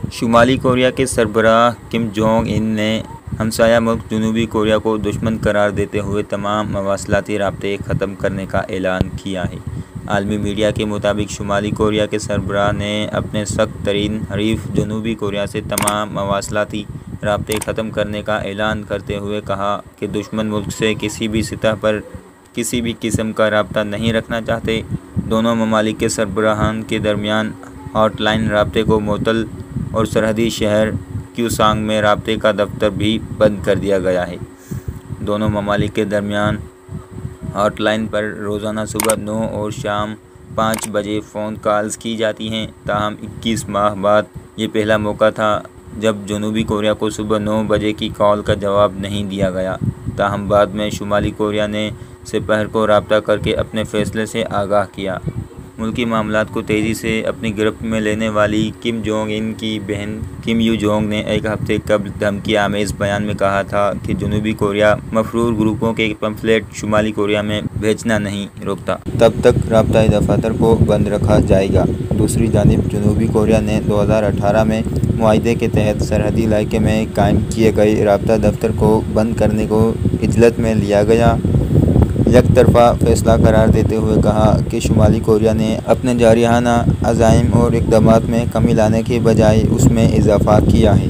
شمالی کوریا کے سربراہ کم جونگ ان نے ہمسایہ ملک جنوبی کوریا کو دشمن قرار دیتے ہوئے تمام مواصلاتی رابطے ختم کرنے کا اعلان کیا ہے۔ عالمی میڈیا کے مطابق شمالی کوریا کے سربراہ نے اپنے سخت ترین حریف جنوبی کوریا سے تمام مواصلاتی رابطے ختم کرنے کا اعلان کرتے ہوئے کہا کہ دشمن ملک سے کسی بھی سطح پر کسی بھی قسم کا رابطہ نہیں رکھنا چاہتے۔ دونوں ممالک کے سربراہان کے درمیان ہاٹ لائن رابطے کو معطل اور سرحدی شہر کیوسانگ میں رابطے کا دفتر بھی بند کر دیا گیا ہے۔ دونوں ممالک کے درمیان ہاٹ لائن پر روزانہ صبح 9 اور شام 5 بجے فون کالز کی جاتی ہیں، تاہم 21 ماہ بعد یہ پہلا موقع تھا جب جنوبی کوریا کو صبح 9 بجے کی کال کا جواب نہیں دیا گیا۔ تاہم بعد میں شمالی کوریا نے سپہر کو رابطہ کرکے اپنے فیصلے سے آگاہ کیا۔ ملکی معاملات کو تیزی سے اپنی گرفت میں لینے والی کم جونگ ان کی بہن کم یو جونگ نے ایک ہفتے قبل دھمکی آمیز بیان میں کہا تھا کہ جنوبی کوریا مفرور گروپوں کے پمفلٹ شمالی کوریا میں بھیجنا نہیں روکتا۔ تب تک رابطۂ دفاتر کو بند رکھا جائے گا۔ دوسری جانب جنوبی کوریا نے 2018 میں معاہدے کے تحت سرحدی علاقے میں قائم کیے گئے رابطہ دفتر کو بند کرنے کو اجلت میں لیا گیا یک طرفہ فیصلہ قرار دیتے ہوئے کہا کہ شمالی کوریا نے اپنے جارحانہ عزائم اور اقدامات میں کمی لانے کے بجائے اس میں اضافہ کیا ہے۔